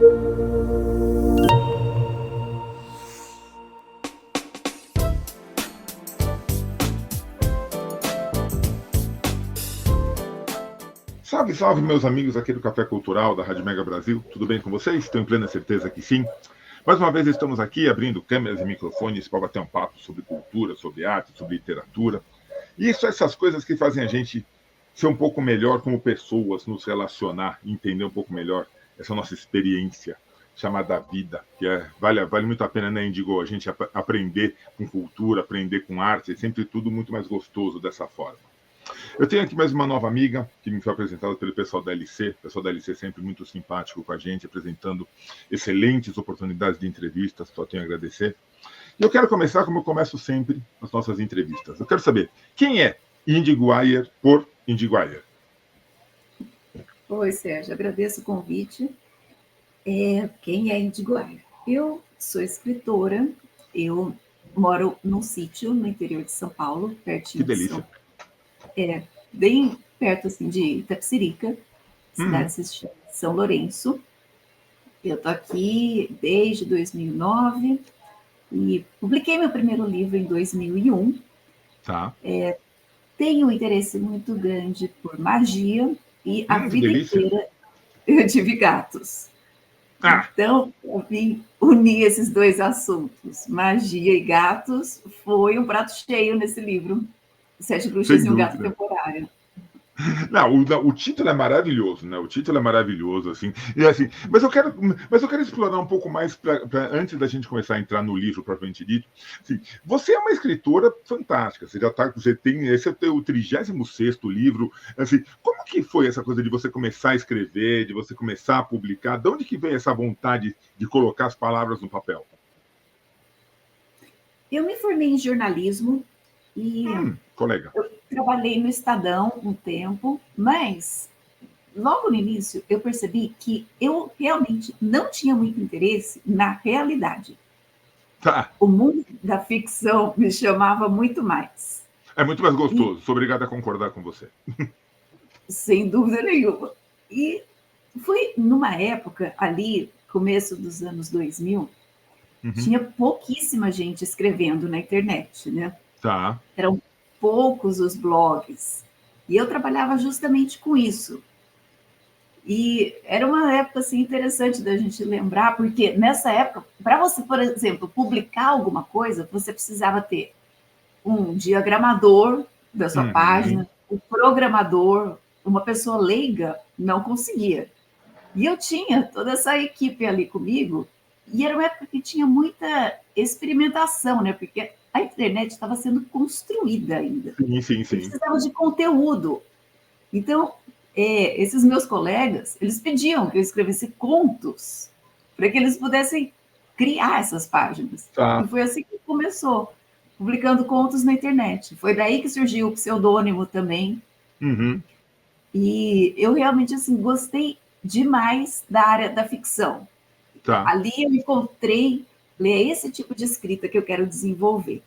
Salve, salve, meus amigos aqui do Café Cultural da Rádio Mega Brasil. Tudo bem com vocês? Tenho plena certeza que sim. Mais uma vez estamos aqui abrindo câmeras e microfones para bater um papo sobre cultura, sobre arte, sobre literatura. E essas coisas que fazem a gente ser um pouco melhor como pessoas, nos relacionar, entender um pouco melhor essa nossa experiência chamada vida, que vale muito a pena, né, Indigo? A gente aprender com cultura, aprender com arte, é sempre tudo muito mais gostoso dessa forma. Eu tenho aqui mais uma nova amiga, que me foi apresentada pelo pessoal da LC. O pessoal da LC sempre muito simpático com a gente, apresentando excelentes oportunidades de entrevistas, só tenho a agradecer. E eu quero começar como eu começo sempre as nossas entrevistas. Eu quero saber, quem é Indiguier por Indiguier? Oi, Sérgio, agradeço o convite. Quem é Indiguier? Eu sou escritora, eu moro num sítio no interior de São Paulo, pertinho Que delícia. Bem perto assim, de Itapecerica, cidade se chama São Lourenço. Eu estou aqui desde 2009 e publiquei meu primeiro livro em 2001. Tá. Tenho um interesse muito grande por magia e a vida delícia. inteira eu tive gatos. Ah. Então, eu vim unir esses dois assuntos, magia e gatos, foi um prato cheio nesse livro, Sete Bruxas e um Gato Temporário. Não, o título é maravilhoso, né? O título é maravilhoso, assim. E assim, mas eu quero explorar um pouco mais antes da gente começar a entrar no livro propriamente dito. Assim, você é uma escritora fantástica. Você tem esse é o 36º livro. Assim, como que foi essa coisa de você começar a escrever, de você começar a publicar? De onde que veio essa vontade de colocar as palavras no papel? Eu me formei em jornalismo e colega. Eu trabalhei no Estadão um tempo, mas logo no início eu percebi que eu realmente não tinha muito interesse na realidade. Tá. O mundo da ficção me chamava muito mais. É muito mais gostoso. Sou obrigado a concordar com você. Sem dúvida nenhuma. E foi numa época ali, começo dos anos 2000, tinha pouquíssima gente escrevendo na internet, né? Tá. Eram poucos os blogs. E eu trabalhava justamente com isso. E era uma época assim, interessante da gente lembrar, porque nessa época, para você, por exemplo, publicar alguma coisa, você precisava ter um diagramador da sua página, um programador, uma pessoa leiga não conseguia. E eu tinha toda essa equipe ali comigo, e era uma época que tinha muita experimentação, né? Porque a internet estava sendo construída ainda. Sim. Precisava de conteúdo. Então, esses meus colegas, eles pediam que eu escrevesse contos para que eles pudessem criar essas páginas. Tá. E foi assim que começou, publicando contos na internet. Foi daí que surgiu o pseudônimo também. E eu realmente assim, gostei demais da área da ficção. Tá. Ali eu encontrei, é esse tipo de escrita que eu quero desenvolver.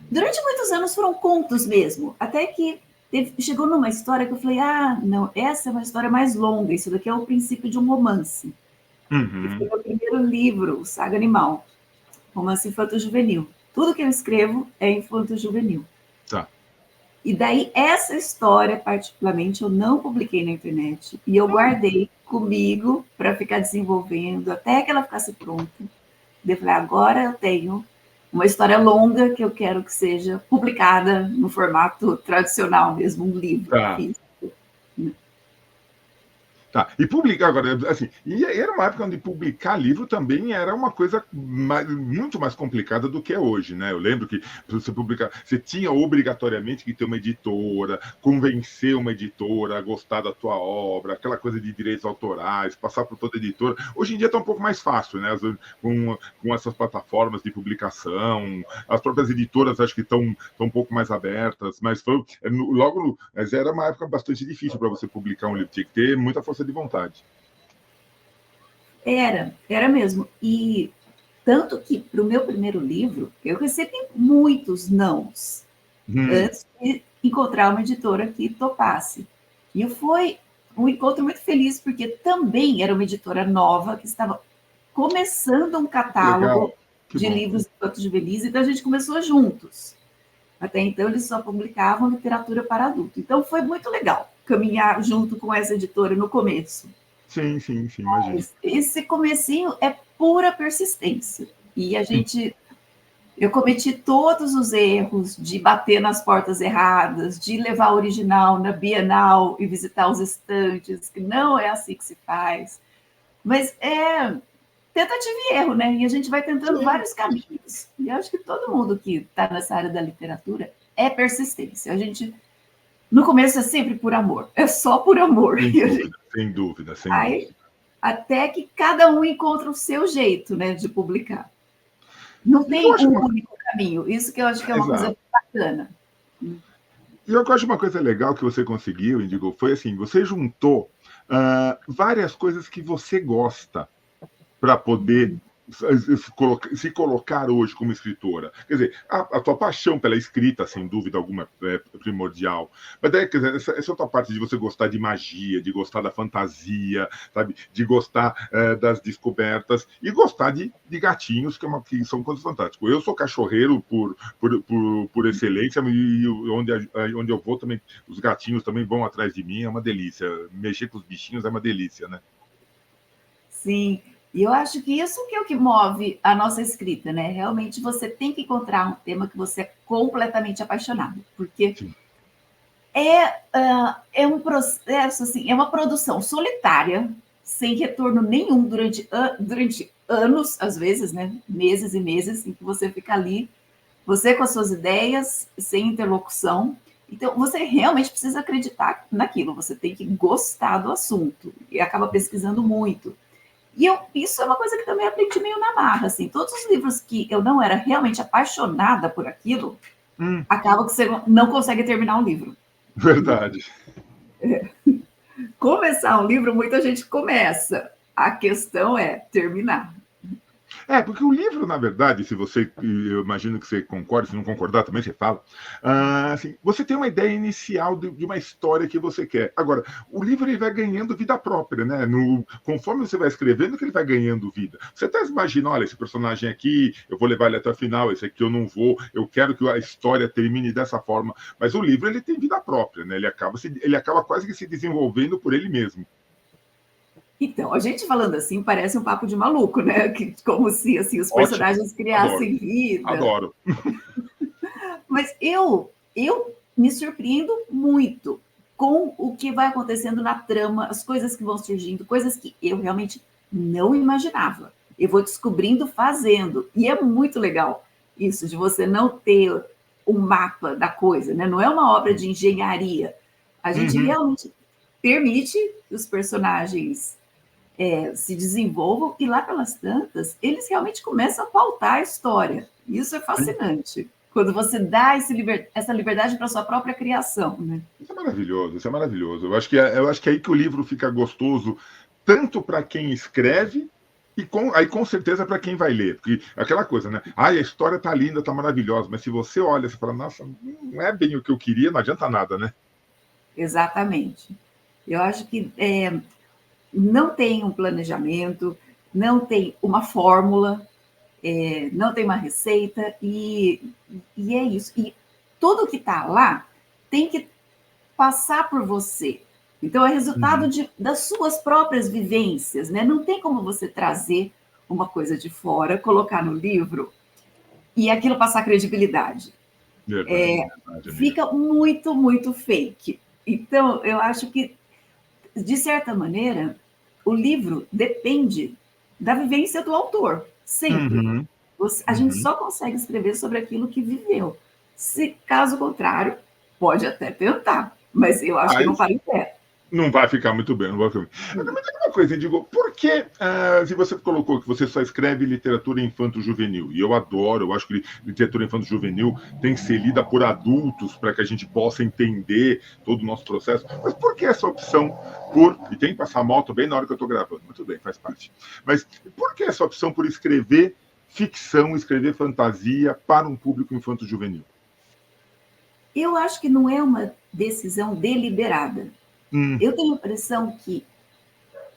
Durante muitos anos foram contos mesmo, até que chegou numa história que eu falei, não, essa é uma história mais longa, isso daqui é o princípio de um romance. Que foi o meu primeiro livro, Saga Animal, romance infanto-juvenil. Tudo que eu escrevo é infanto-juvenil. Tá. E daí, essa história, particularmente, eu não publiquei na internet. E eu guardei comigo para ficar desenvolvendo até que ela ficasse pronta. Eu falei, agora eu tenho uma história longa que eu quero que seja publicada no formato tradicional mesmo, um livro físico. Tá. E publicar agora, assim, e era uma época onde publicar livro também era uma coisa muito mais complicada do que é hoje, né? Eu lembro que você publicar, você tinha obrigatoriamente que ter uma editora, convencer uma editora a gostar da tua obra, aquela coisa de direitos autorais, passar por toda editora. Hoje em dia está um pouco mais fácil, né? Com essas plataformas de publicação, as próprias editoras acho que estão um pouco mais abertas, mas mas era uma época bastante difícil para você publicar um livro, tinha que ter muita força de vontade. Era mesmo. E tanto que para o meu primeiro livro, eu recebi muitos nãos antes de encontrar uma editora que topasse. E foi um encontro muito feliz, porque também era uma editora nova, que estava começando um catálogo Legal, que de bom. livros infanto-juvenis, então a gente começou juntos. Até então, eles só publicavam literatura para adulto. Então, foi muito legal caminhar junto com essa editora no começo. Sim, sim, sim, imagino. Esse comecinho é pura persistência. E eu cometi todos os erros de bater nas portas erradas, de levar o original na Bienal e visitar os estantes, que não é assim que se faz. Mas é tentativa e erro, né? E a gente vai tentando Sim. vários caminhos. E eu acho que todo mundo que está nessa área da literatura é persistência. A gente, no começo, é sempre por amor, é só por amor. Sem E a gente, dúvida, sem dúvida, sem aí, dúvida. até que cada um encontra o seu jeito, né, de publicar. Não E eu tem acho um uma... único caminho. Isso que eu acho que é uma Exato. coisa bacana. E eu acho uma coisa legal que você conseguiu, Indigo, foi assim, você juntou várias coisas que você gosta para poder se colocar hoje como escritora. Quer dizer, a tua paixão pela escrita, sem dúvida alguma, é primordial. Mas daí, quer dizer, essa outra parte de você gostar de magia, de gostar da fantasia, sabe? De gostar das descobertas e gostar de gatinhos, que são coisas fantásticas. Eu sou cachorreiro por excelência e onde eu vou também, os gatinhos também vão atrás de mim, é uma delícia. Mexer com os bichinhos é uma delícia, né? Sim, e eu acho que isso que é o que move a nossa escrita, né? Realmente você tem que encontrar um tema que você é completamente apaixonado, porque Sim. é um processo, assim, é uma produção solitária, sem retorno nenhum durante anos, às vezes, né? Meses e meses, em que você fica ali, você com as suas ideias, sem interlocução. Então, você realmente precisa acreditar naquilo, você tem que gostar do assunto, e acaba pesquisando muito. E isso é uma coisa que também aprendi meio na marra, assim, todos os livros que eu não era realmente apaixonada por aquilo, acaba que você não consegue terminar um livro. Verdade. Começar um livro, muita gente começa. A questão é terminar. Porque o livro, na verdade, se você, eu imagino que você concorde, se não concordar também você fala, assim, você tem uma ideia inicial de uma história que você quer. Agora, o livro ele vai ganhando vida própria, né? Conforme você vai escrevendo, que ele vai ganhando vida. Você até imagina, olha, esse personagem aqui, eu vou levar ele até o final, esse aqui eu não vou, eu quero que a história termine dessa forma. Mas o livro ele tem vida própria, né? Ele acaba quase que se desenvolvendo por ele mesmo. Então, a gente falando assim parece um papo de maluco, né? Como se assim, os Ótimo, personagens adoro, criassem vida. adoro. Mas eu me surpreendo muito com o que vai acontecendo na trama, as coisas que vão surgindo, coisas que eu realmente não imaginava. Eu vou descobrindo fazendo. E é muito legal isso, de você não ter um mapa da coisa, né? Não é uma obra de engenharia. A gente Uhum. realmente permite que os personagens se desenvolvam e lá pelas tantas, eles realmente começam a pautar a história. Isso é Sim. fascinante. Quando você dá essa liberdade para a sua própria criação, né? Isso é maravilhoso, isso é maravilhoso. Eu acho que é aí que o livro fica gostoso, tanto para quem escreve, e aí com certeza para quem vai ler. Porque aquela coisa, né? A história tá linda, tá maravilhosa, mas se você olha, você fala, nossa, não é bem o que eu queria, não adianta nada, né? Exatamente. Eu acho que não tem um planejamento, não tem uma fórmula, não tem uma receita, e é isso. E tudo que está lá tem que passar por você. Então, é resultado Uhum. das suas próprias vivências, né? Não tem como você trazer uma coisa de fora, colocar no livro e aquilo passar credibilidade. Verdade, verdade, amiga. Fica muito, muito fake. Então, eu acho que, de certa maneira, o livro depende da vivência do autor, sempre. Uhum. A gente Uhum. só consegue escrever sobre aquilo que viveu. Se caso contrário, pode até tentar, mas eu acho que não para em pé. Não vai ficar muito bem, não vai ficar. Agora, me diga uma coisa, digo, por que, se você colocou que você só escreve literatura infanto-juvenil, e eu adoro, eu acho que literatura infanto-juvenil tem que ser lida por adultos para que a gente possa entender todo o nosso processo, mas por que essa opção e tem que passar moto bem na hora que eu estou gravando, muito bem, faz parte, mas por que essa opção por escrever ficção, escrever fantasia para um público infanto-juvenil? Eu acho que não é uma decisão deliberada. Eu tenho a impressão que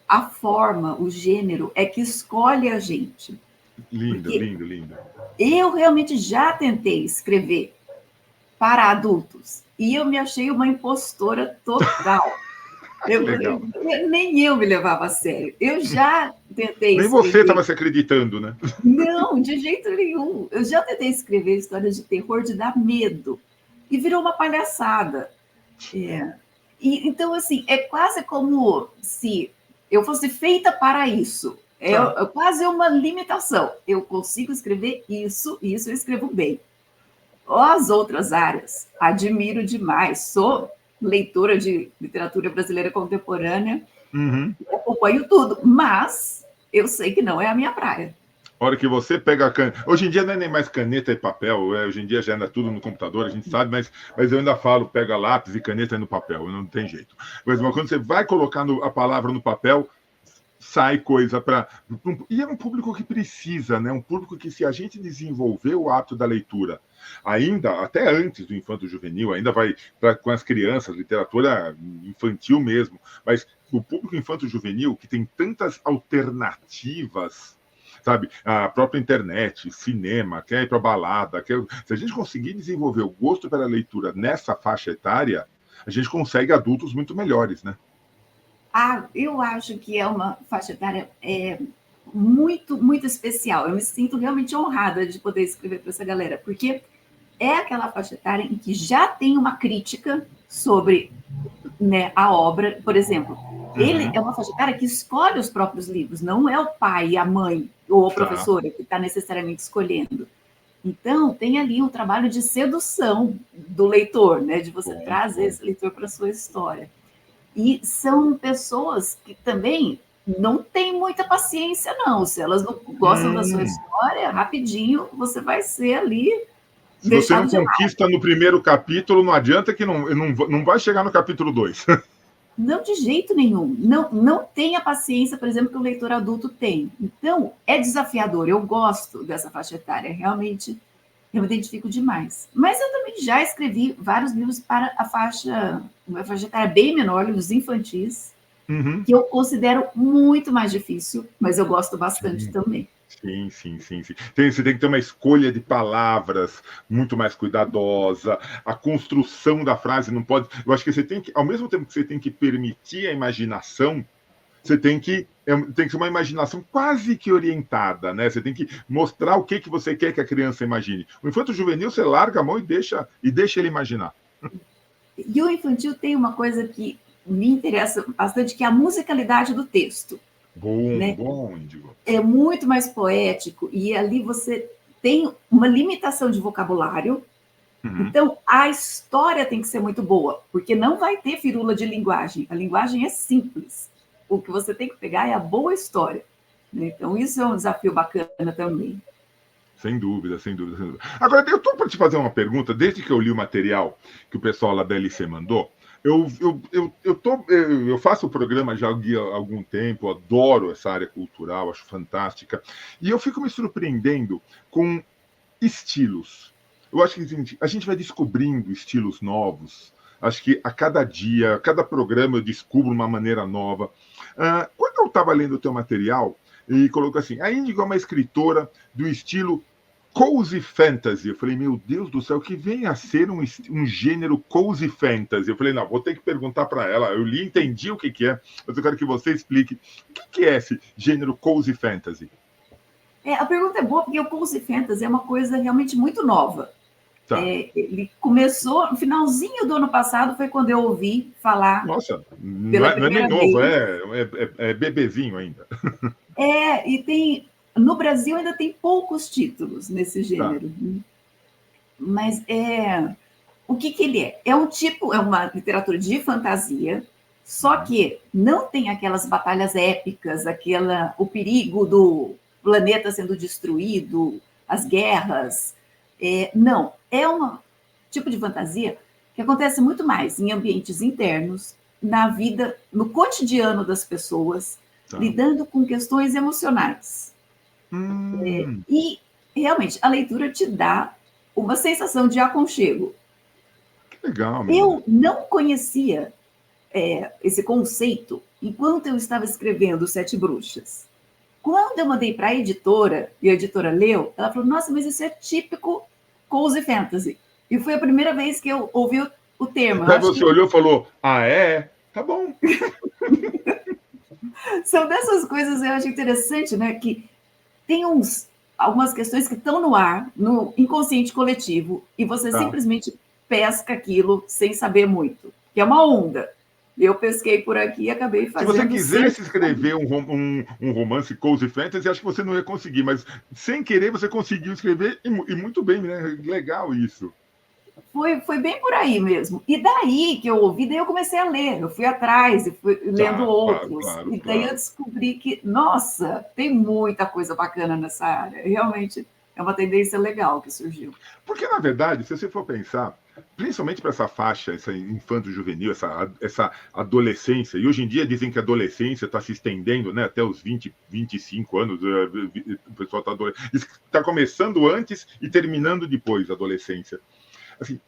a forma, o gênero, é que escolhe a gente. Lindo, Porque lindo, lindo. eu realmente já tentei escrever para adultos e eu me achei uma impostora total. Legal. Nem eu me levava a sério. Eu já tentei Nem você escrever. estava se acreditando, né? Não, de jeito nenhum. Eu já tentei escrever histórias de terror de dar medo. E virou uma palhaçada. Então, assim, é quase como se eu fosse feita para isso. É quase uma limitação. Eu consigo escrever isso, e isso eu escrevo bem. As outras áreas, admiro demais. Sou leitora de literatura brasileira contemporânea, acompanho tudo, mas eu sei que não é a minha praia. A hora que você pega a caneta. Hoje em dia não é nem mais caneta e papel, hoje em dia já anda tudo no computador, a gente sabe, mas eu ainda falo, pega lápis e caneta no papel, não tem jeito. Mas quando você vai colocar a palavra no papel, sai coisa para. E é um público que precisa, né? Um público que, se a gente desenvolver o hábito da leitura, ainda, até antes do infanto juvenil, ainda vai com as crianças, literatura infantil mesmo, mas o público infanto juvenil, que tem tantas alternativas, sabe? A própria internet, cinema, quer ir para balada, se a gente conseguir desenvolver o gosto pela leitura nessa faixa etária, a gente consegue adultos muito melhores, né? Eu acho que é uma faixa etária muito, muito especial. Eu me sinto realmente honrada de poder escrever para essa galera, porque é aquela faixa etária em que já tem uma crítica sobre, né, a obra. Por exemplo, ele é uma faixa etária que escolhe os próprios livros, não é o pai, a mãe ou a professora que está necessariamente escolhendo. Então, tem ali um trabalho de sedução do leitor, né, de você trazer esse leitor para a sua história. E são pessoas que também não têm muita paciência, não. Se elas não gostam da sua história, rapidinho você vai ser ali. Se você não conquista no primeiro capítulo, não adianta que não vai chegar no capítulo 2. Não, de jeito nenhum. Não tem a paciência, por exemplo, que o leitor adulto tem. Então, é desafiador. Eu gosto dessa faixa etária. Realmente, eu me identifico demais. Mas eu também já escrevi vários livros para uma faixa etária bem menor, livros infantis, que eu considero muito mais difícil, mas eu gosto bastante também. Sim. Você tem que ter uma escolha de palavras muito mais cuidadosa. A construção da frase não pode. Eu acho que você tem que, ao mesmo tempo que você tem que permitir a imaginação, você tem que ser uma imaginação quase que orientada, né? Você tem que mostrar o que você quer que a criança imagine. O infanto juvenil, você larga a mão e deixa ele imaginar. E o infantil tem uma coisa que me interessa bastante, que é a musicalidade do texto. Bom, Índigo. É muito mais poético, e ali você tem uma limitação de vocabulário. Então, a história tem que ser muito boa, porque não vai ter firula de linguagem. A linguagem é simples. O que você tem que pegar é a boa história. Então, isso é um desafio bacana também. Sem dúvida. Agora, eu estou para te fazer uma pergunta. Desde que eu li o material que o pessoal lá da LC mandou, eu faço o programa já há algum tempo, adoro essa área cultural, acho fantástica, e eu fico me surpreendendo com estilos. Eu acho que a gente vai descobrindo estilos novos. Acho que a cada dia, a cada programa eu descubro uma maneira nova. Quando eu estava lendo o teu material, e colocou assim, a Índigo é uma escritora do estilo cozy fantasy. Eu falei, meu Deus do céu, que vem a ser um gênero cozy fantasy? Eu falei, não, vou ter que perguntar para ela. Eu li, entendi o que é, mas eu quero que você explique o que é esse gênero cozy fantasy. A pergunta é boa, porque o cozy fantasy é uma coisa realmente muito nova. Tá. Ele começou no finalzinho do ano passado, foi quando eu ouvi falar. Nossa, não é nem novo, é bebezinho ainda. E no Brasil ainda tem poucos títulos nesse gênero. Tá. Mas o que ele é? É uma literatura de fantasia, só que não tem aquelas batalhas épicas, o perigo do planeta sendo destruído, as guerras. Não, é um tipo de fantasia que acontece muito mais em ambientes internos, na vida, no cotidiano das pessoas, lidando com questões emocionais. E, realmente, a leitura te dá uma sensação de aconchego. Que legal, Eu não conhecia esse conceito enquanto eu estava escrevendo Sete Bruxas. Quando eu mandei para a editora, e a editora leu, ela falou, nossa, mas isso é típico cozy fantasy. E foi a primeira vez que eu ouvi o termo. Aí você olhou e falou, tá bom. São dessas coisas que eu acho interessante, né? Que tem algumas questões que estão no ar, no inconsciente coletivo, e você simplesmente pesca aquilo sem saber muito, que é uma onda. Eu pesquei por aqui e acabei fazendo... Se você quisesse escrever um romance cozy fantasy, acho que você não ia conseguir, mas sem querer você conseguiu escrever, e muito bem, né? Legal isso. Foi bem por aí mesmo. E daí que eu ouvi, daí eu comecei a ler. Eu fui atrás e fui lendo outros. Claro, e daí eu descobri que, nossa, tem muita coisa bacana nessa área. Realmente é uma tendência legal que surgiu. Porque, na verdade, se você for pensar, principalmente para essa faixa, essa infanto-juvenil, essa adolescência, e hoje em dia dizem que a adolescência está se estendendo, né, até os 20, 25 anos, o pessoal está começando antes e terminando depois da adolescência. Assim,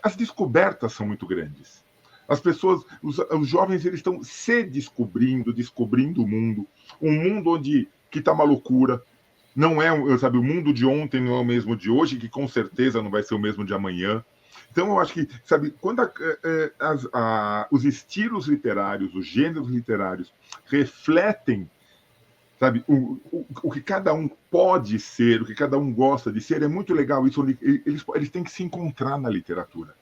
as descobertas são muito grandes. As pessoas, os jovens, eles estão se descobrindo o mundo, um mundo que está uma loucura. Não é, sabe, o mundo de ontem não é o mesmo de hoje, que com certeza não vai ser o mesmo de amanhã. Então, eu acho que, sabe, quando os estilos literários, os gêneros literários refletem, sabe, o que cada um pode ser, o que cada um gosta de ser, é muito legal isso. Eles têm que se encontrar na literatura.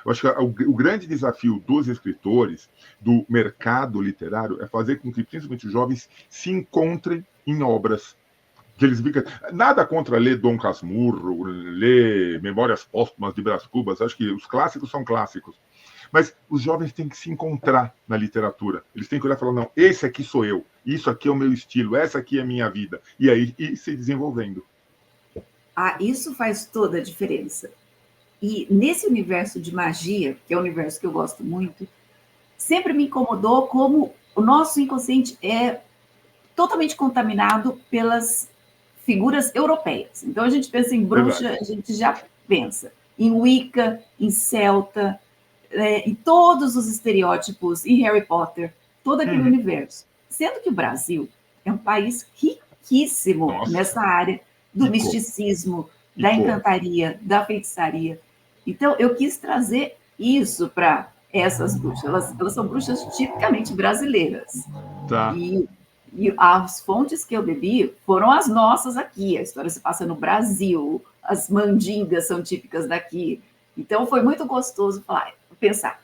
Eu acho que o grande desafio dos escritores, do mercado literário, é fazer com que, principalmente os jovens, se encontrem em obras. Que eles nada contra ler Dom Casmurro, ler Memórias Póstumas de Brás Cubas, acho que os clássicos são clássicos. Mas os jovens têm que se encontrar na literatura. Eles têm que olhar e falar, não, esse aqui sou eu, isso aqui é o meu estilo, essa aqui é a minha vida. E aí ir se desenvolvendo. Isso faz toda a diferença. E nesse universo de magia, que é um universo que eu gosto muito, sempre me incomodou como o nosso inconsciente é totalmente contaminado pelas figuras europeias. Então, a gente pensa em bruxa, a gente já pensa em Wicca, em celta, em todos os estereótipos, em Harry Potter, todo aquele universo. Sendo que o Brasil é um país riquíssimo nessa área do misticismo, da encantaria, da feitiçaria. Então, eu quis trazer isso para essas bruxas. Elas são bruxas tipicamente brasileiras. Tá. E as fontes que eu bebi foram as nossas aqui. A história se passa no Brasil, as mandingas são típicas daqui. Então, foi muito gostoso pensar.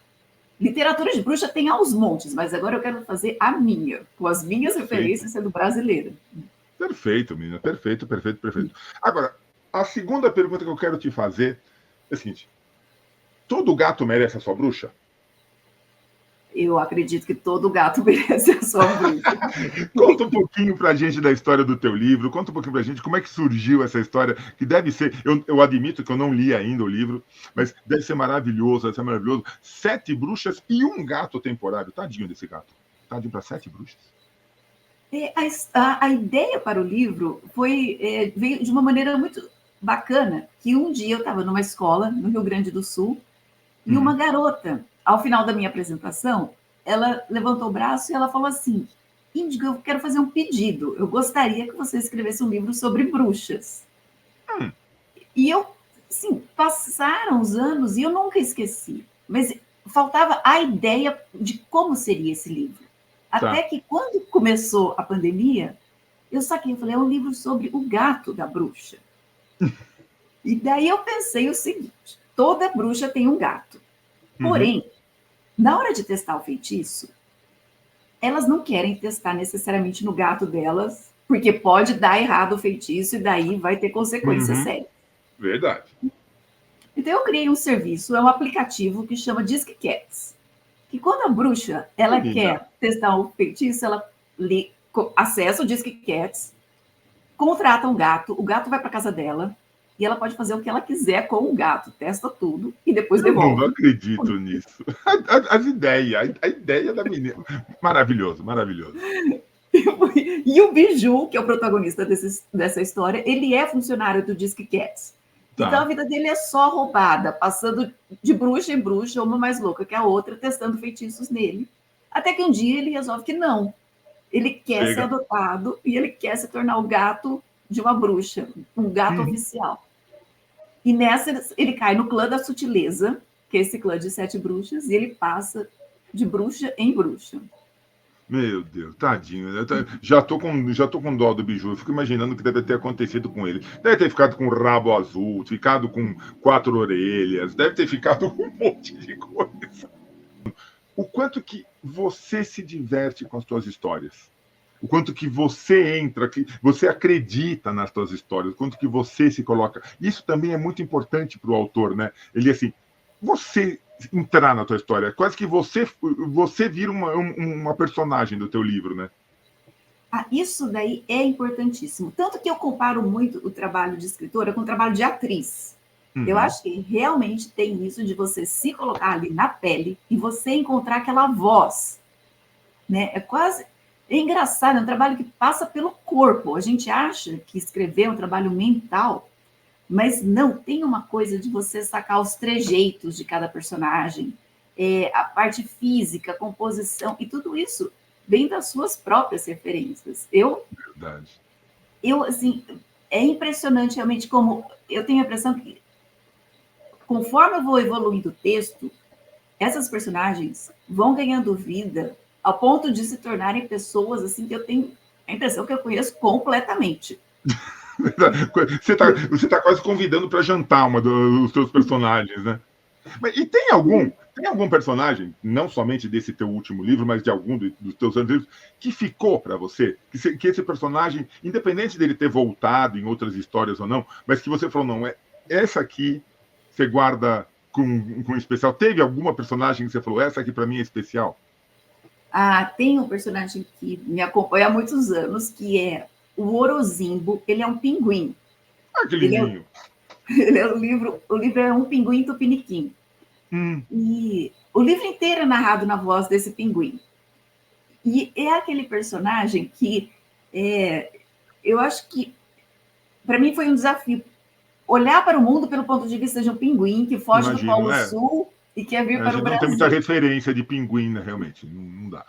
Literatura de bruxa tem aos montes, mas agora eu quero fazer a minha, com as minhas referências sendo brasileira. Perfeito, menina. Perfeito. Agora, a segunda pergunta que eu quero te fazer é a seguinte. Todo gato merece a sua bruxa? Eu acredito que todo gato merece a sua bruxa. Conta um pouquinho pra gente da história do teu livro, conta um pouquinho pra gente como é que surgiu essa história, que deve ser, eu admito que eu não li ainda o livro, mas deve ser maravilhoso, 7 bruxas e um gato temporário. Tadinho desse gato. Tadinho para 7 bruxas. A ideia para o livro veio de uma maneira muito bacana, que um dia eu estava numa escola no Rio Grande do Sul, e uma garota, ao final da minha apresentação, ela levantou o braço e ela falou assim, Índigo, eu quero fazer um pedido. Eu gostaria que você escrevesse um livro sobre bruxas. E eu, sim, passaram os anos e eu nunca esqueci. Mas faltava a ideia de como seria esse livro. Até que quando começou a pandemia, eu saquei, eu falei, é um livro sobre o gato da bruxa. E daí eu pensei o seguinte, toda bruxa tem um gato. Porém, na hora de testar o feitiço, elas não querem testar necessariamente no gato delas, porque pode dar errado o feitiço e daí vai ter consequências sérias. Verdade. Então eu criei um serviço, é um aplicativo que chama Disc Cats, que quando a bruxa ela quer testar o feitiço, ela acessa o Disc Cats, contrata um gato, o gato vai para casa dela, e ela pode fazer o que ela quiser com o gato, testa tudo e depois devolve. Eu não acredito nisso. As ideias, a ideia da menina. Maravilhoso. E o Biju, que é o protagonista dessa história, ele é funcionário do Disc Cats. Então, a Tá. vida dele é só roubada, passando de bruxa em bruxa, uma mais louca que a outra, testando feitiços nele. Até que um dia ele resolve que não. Ele quer ser Chega. adotado e ele quer se tornar o gato de uma bruxa, um gato Uhum. oficial. E nessa ele cai no clã da sutileza, que é esse clã de 7 bruxas, e ele passa de bruxa em bruxa. Meu Deus, tadinho. Já tô com dó do Biju. Eu fico imaginando o que deve ter acontecido com ele. Deve ter ficado com o rabo azul, ficado com 4 orelhas, deve ter ficado com um monte de coisa. O quanto que você se diverte com as suas histórias. O quanto que você entra, que você acredita nas suas histórias, o quanto que você se coloca. Isso também é muito importante para o autor, né? Ele, assim, você entrar na tua história, quase que você vira uma personagem do teu livro, né? Ah, isso daí é importantíssimo. Tanto que eu comparo muito o trabalho de escritora com o trabalho de atriz. Eu Uhum. acho que realmente tem isso de você se colocar ali na pele e você encontrar aquela voz, né? É engraçado, é um trabalho que passa pelo corpo. A gente acha que escrever é um trabalho mental, mas não, tem uma coisa de você sacar os trejeitos de cada personagem, a parte física, a composição, e tudo isso vem das suas próprias referências. Verdade. Assim, é impressionante realmente como eu tenho a impressão que, conforme eu vou evoluindo o texto, essas personagens vão ganhando vida ao ponto de se tornarem pessoas assim que eu tenho a impressão que eu conheço completamente. Você tá quase convidando para jantar uma dos teus personagens, né? E tem algum personagem, não somente desse teu último livro, mas de algum dos teus outros livros, que ficou para você? Que esse personagem, independente dele ter voltado em outras histórias ou não, mas que você falou, não, essa aqui você guarda com especial. Teve alguma personagem que você falou, essa aqui para mim é especial? Tem um personagem que me acompanha há muitos anos, que é o Orozimbo. Ele é um pinguim. Ah, que Ele é, lindinho. ele é o livro é um pinguim tupiniquim. Hum, E o livro inteiro é narrado na voz desse pinguim. E é aquele personagem que eu acho que, para mim, foi um desafio olhar para o mundo pelo ponto de vista de um pinguim que foge do imagino, Polo Sul e quer vir a para o gente não tem muita Brasil. referência de pinguim, né, realmente, não dá.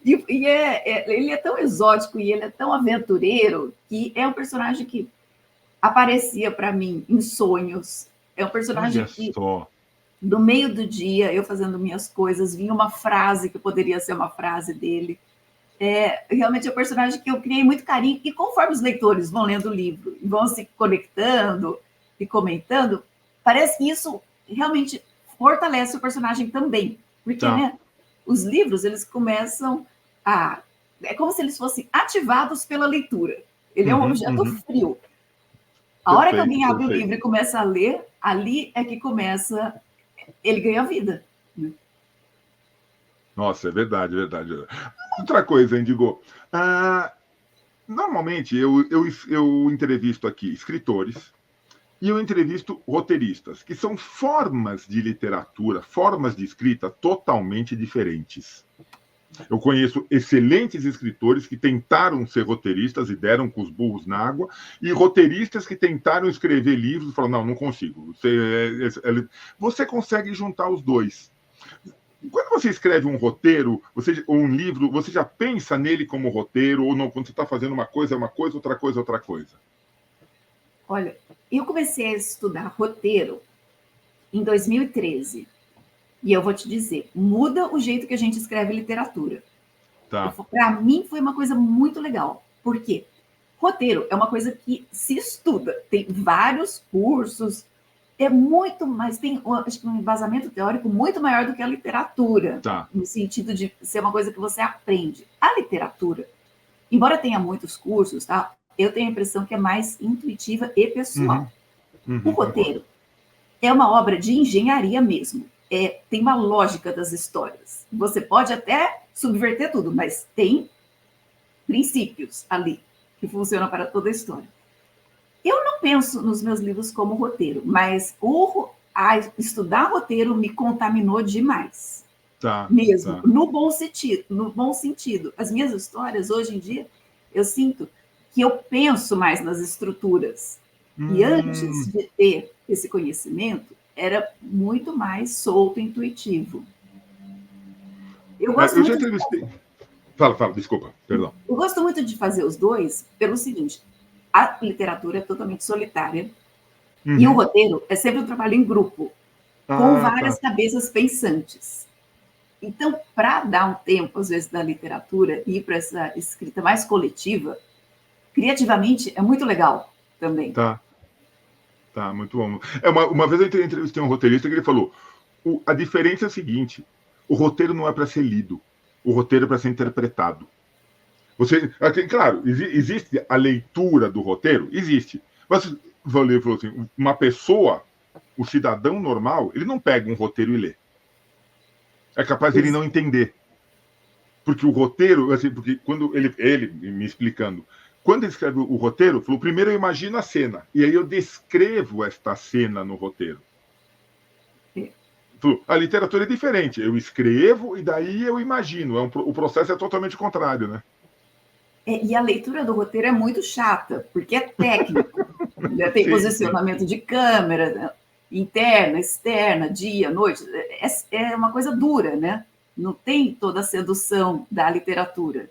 Ele é tão exótico e ele é tão aventureiro que é um personagem que aparecia para mim em sonhos. É um Olha personagem que, só. no meio do dia, eu fazendo minhas coisas, vinha uma frase que poderia ser uma frase dele. Realmente é um personagem que eu criei muito carinho, e conforme os leitores vão lendo o livro e vão se conectando e comentando, parece que isso realmente fortalece o personagem também. Porque, Tá. né, os livros, eles começam a... É como se eles fossem ativados pela leitura. Ele é um Uhum, objeto uhum. frio. A hora que Perfeito, alguém abre o livro perfeito. e começa a ler, ali é que começa... Ele ganha vida. Nossa, é verdade, é verdade. Outra coisa, Indigo. Ah, normalmente eu entrevisto aqui escritores e eu entrevisto roteiristas, que são formas de literatura, formas de escrita totalmente diferentes. Eu conheço excelentes escritores que tentaram ser roteiristas e deram com os burros na água, e roteiristas que tentaram escrever livros e falaram, não consigo. Você consegue juntar os dois. Quando você escreve um roteiro, ou um livro, você já pensa nele como roteiro, ou não, quando você está fazendo uma coisa, é uma coisa, outra coisa, outra coisa? Olha, eu comecei a estudar roteiro em 2013. E eu vou te dizer, muda o jeito que a gente escreve literatura. Tá. Para mim foi uma coisa muito legal. Por quê? Roteiro é uma coisa que se estuda, tem vários cursos, é muito mais, tem acho que um embasamento teórico muito maior do que a literatura, Tá. no sentido de ser uma coisa que você aprende. A literatura, embora tenha muitos cursos, tá? Eu tenho a impressão que é mais intuitiva e Uhum, pessoal. O concordo. roteiro é uma obra de engenharia mesmo. Tem uma lógica das histórias. Você pode até subverter tudo, mas tem princípios ali que funcionam para toda a história. Eu não penso nos meus livros como roteiro, mas estudar roteiro me contaminou demais. Tá, Mesmo, tá. no bom sentido, no bom sentido. As minhas histórias, hoje em dia, eu sinto que eu penso mais nas estruturas. E antes Hum. de ter esse conhecimento, era muito mais solto e intuitivo. Eu gosto Eu já muito de entrevistei. Fala, desculpa, perdão. Eu gosto muito de fazer os dois pelo seguinte: a literatura é totalmente solitária e o Uhum. roteiro é sempre um trabalho em grupo, com Ah, tá. várias cabeças pensantes. Então, para dar um tempo, às vezes, da literatura e ir para essa escrita mais coletiva, criativamente é muito legal também. Tá, tá, muito bom. Uma vez eu entrevistei um roteirista que ele falou: a diferença é a seguinte: o roteiro não é para ser lido, o roteiro é para ser interpretado. Claro, existe a leitura do roteiro? Existe. Mas ele falou assim: uma pessoa, o cidadão normal, ele não pega um roteiro e lê. É capaz de ele não entender. Porque o roteiro, assim, porque quando ele me explicando, quando ele escreve o roteiro, falou: primeiro eu imagino a cena, e aí eu descrevo esta cena no roteiro. A literatura é diferente. Eu escrevo e daí eu imagino. O processo é totalmente contrário, né? E a leitura do roteiro é muito chata, porque é técnico. Né? Tem Sim. posicionamento de câmera, né? Interna, externa, dia, noite. É uma coisa dura, né? Não tem toda a sedução da literatura.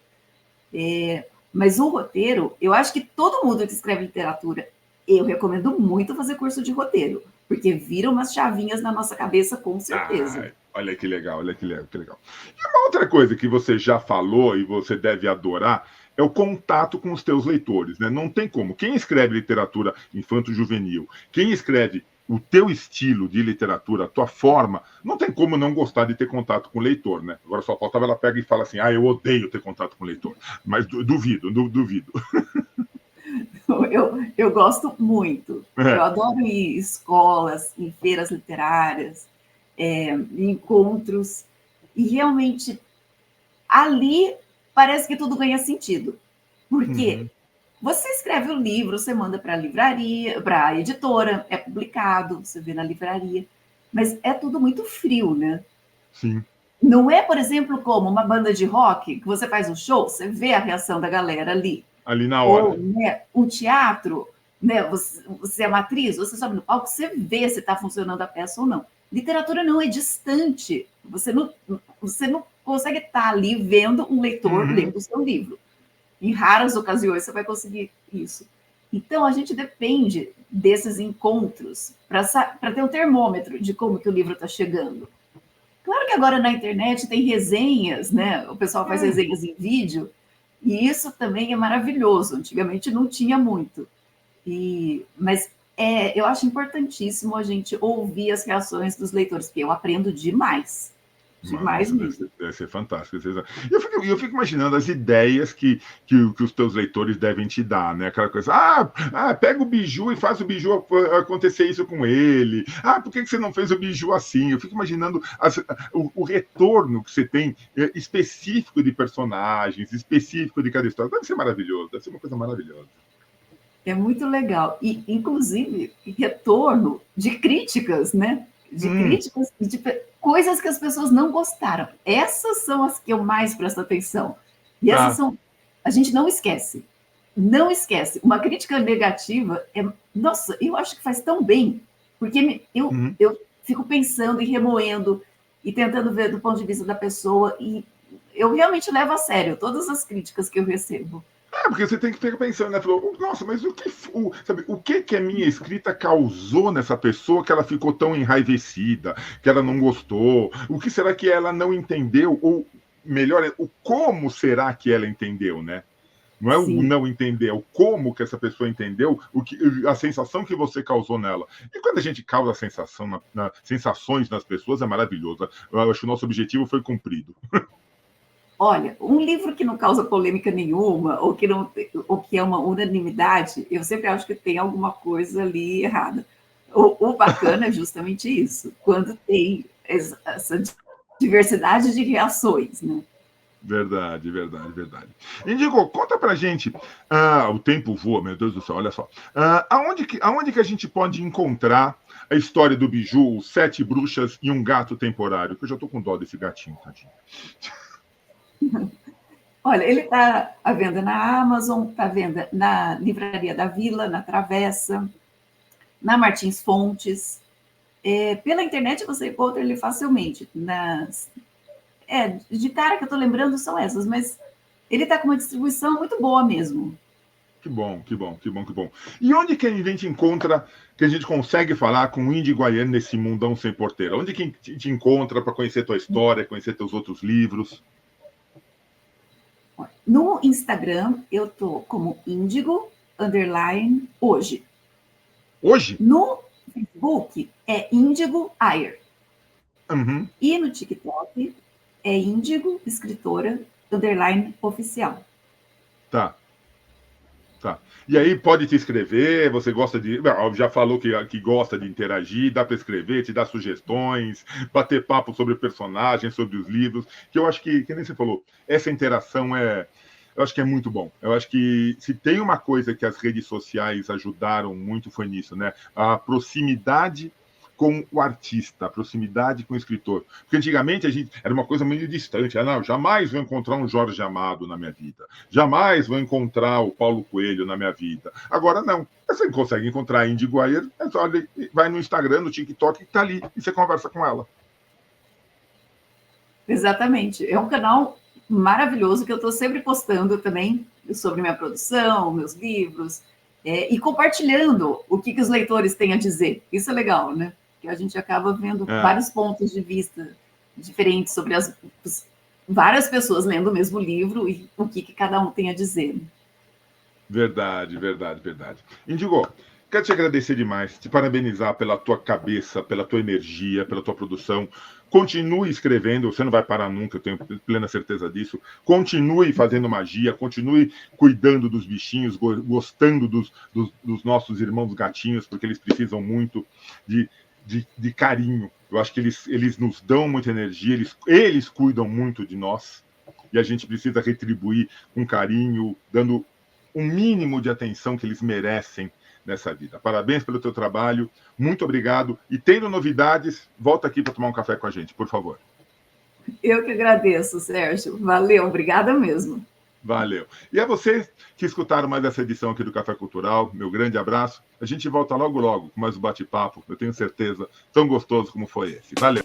Mas o roteiro, eu acho que todo mundo que escreve literatura, eu recomendo muito fazer curso de roteiro, porque viram umas chavinhas na nossa cabeça, com certeza. Olha que legal, olha que legal, que legal. E uma outra coisa que você já falou e você deve adorar é o contato com os teus leitores, né? Não tem como. Quem escreve literatura infanto-juvenil, quem escreve o teu estilo de literatura, a tua forma, não tem como não gostar de ter contato com o leitor, né? Agora só faltava ela pega e fala assim: eu odeio ter contato com o leitor. Mas duvido. Eu gosto muito. Eu É. adoro ir em escolas, em feiras literárias, em encontros. E realmente, ali parece que tudo ganha sentido. Porque Uhum. você escreve o livro, você manda para a livraria, para a editora, é publicado, você vê na livraria. Mas é tudo muito frio, né? Sim. Não é, por exemplo, como uma banda de rock, que você faz um show, você vê a reação da galera ali. Ali na Ou, hora. né, um teatro, né, você é uma atriz, você sobe no palco, você vê se está funcionando a peça ou não. Literatura não é distante. Você não consegue estar ali vendo um leitor Uhum. lendo o seu livro. Em raras ocasiões você vai conseguir isso. Então, a gente depende desses encontros para ter um termômetro de como que o livro está chegando. Claro que agora na internet tem resenhas, né? O pessoal faz resenhas em vídeo, e isso também é maravilhoso. Antigamente não tinha muito. Mas eu acho importantíssimo a gente ouvir as reações dos leitores, porque eu aprendo demais. Demais Nossa, mesmo. deve ser fantástico. Eu fico imaginando as ideias que os teus leitores devem te dar, né? Aquela coisa, pega o biju e faz o biju acontecer isso com ele. Por que você não fez o biju assim? Eu fico imaginando o retorno que você tem específico de personagens, específico de cada história. Deve ser maravilhoso, deve ser uma coisa maravilhosa. É muito legal. E, inclusive, retorno de críticas, né? De Hum, críticas de coisas que as pessoas não gostaram. Essas são as que eu mais presto atenção. E essas tá. são. A gente não esquece. Não esquece. Uma crítica negativa é. Nossa, eu acho que faz tão bem, porque Uhum. eu fico pensando e remoendo e tentando ver do ponto de vista da pessoa. E eu realmente levo a sério todas as críticas que eu recebo. Porque você tem que ficar pensando, né? Falou, nossa, mas o que a minha escrita causou nessa pessoa que ela ficou tão enraivecida, que ela não gostou? O que será que ela não entendeu? Ou, melhor, o como será que ela entendeu, né? Não é o Sim. não entender, é o como que essa pessoa entendeu, a sensação que você causou nela. E quando a gente causa sensações nas pessoas, é maravilhoso. Eu acho que o nosso objetivo foi cumprido. Olha, um livro que não causa polêmica nenhuma, ou que é uma unanimidade, eu sempre acho que tem alguma coisa ali errada. O bacana é justamente isso, quando tem essa diversidade de reações, né? Verdade, verdade, verdade. Indigo, conta pra gente. O tempo voa, meu Deus do céu, olha só. Aonde que a gente pode encontrar a história do Biju, os 7 bruxas e um gato temporário? Que eu já tô com dó desse gatinho, tadinho. Olha, ele está à venda na Amazon, está à venda na Livraria da Vila, na Travessa. na Martins Fontes. Pela internet você encontra ele facilmente. De cara que eu estou lembrando são essas, mas ele está com uma distribuição muito boa mesmo. Que bom, que bom, que bom, que bom. E onde que a gente encontra, que a gente consegue falar com o Índigo Guaiano nesse mundão sem porteira? Onde que a gente te encontra para conhecer tua história, conhecer teus outros livros? No Instagram, eu tô como Índigo_hoje. Hoje? No Facebook, é Índigo Ayer. Uhum. E no TikTok, é Índigo Escritora _oficial. Tá. E aí pode te escrever, você gosta de... Já falou que gosta de interagir, dá para escrever, te dar sugestões, bater papo sobre personagens, sobre os livros, que eu acho que nem você falou, essa interação eu acho que é muito bom. Eu acho que se tem uma coisa que as redes sociais ajudaram muito foi nisso, né? A proximidade com o artista, a proximidade com o escritor. Porque antigamente a gente era uma coisa meio distante. Não, jamais vou encontrar um Jorge Amado na minha vida. Jamais vou encontrar o Paulo Coelho na minha vida. Agora não. Você consegue encontrar a Índigo Guaier, vai no Instagram, no TikTok, que está ali, e você conversa com ela. Exatamente. É um canal maravilhoso que eu estou sempre postando também sobre minha produção, meus livros, e compartilhando o que os leitores têm a dizer. Isso é legal, né? Que a gente acaba vendo vários pontos de vista diferentes sobre várias pessoas lendo o mesmo livro e o que cada um tem a dizer. Verdade. Índigo, quero te agradecer demais, te parabenizar pela tua cabeça, pela tua energia, pela tua produção. Continue escrevendo, você não vai parar nunca, eu tenho plena certeza disso. Continue fazendo magia, continue cuidando dos bichinhos, gostando dos nossos irmãos gatinhos, porque eles precisam muito de carinho. Eu acho que eles nos dão muita energia, eles cuidam muito de nós, e a gente precisa retribuir com carinho, dando o mínimo de atenção que eles merecem nessa vida. Parabéns pelo teu trabalho, muito obrigado, e tendo novidades, volta aqui para tomar um café com a gente, por favor. Eu que agradeço, Sérgio. Valeu, obrigada mesmo. Valeu. E a vocês que escutaram mais essa edição aqui do Café Cultural, meu grande abraço. A gente volta logo com mais um bate-papo, eu tenho certeza, tão gostoso como foi esse. Valeu.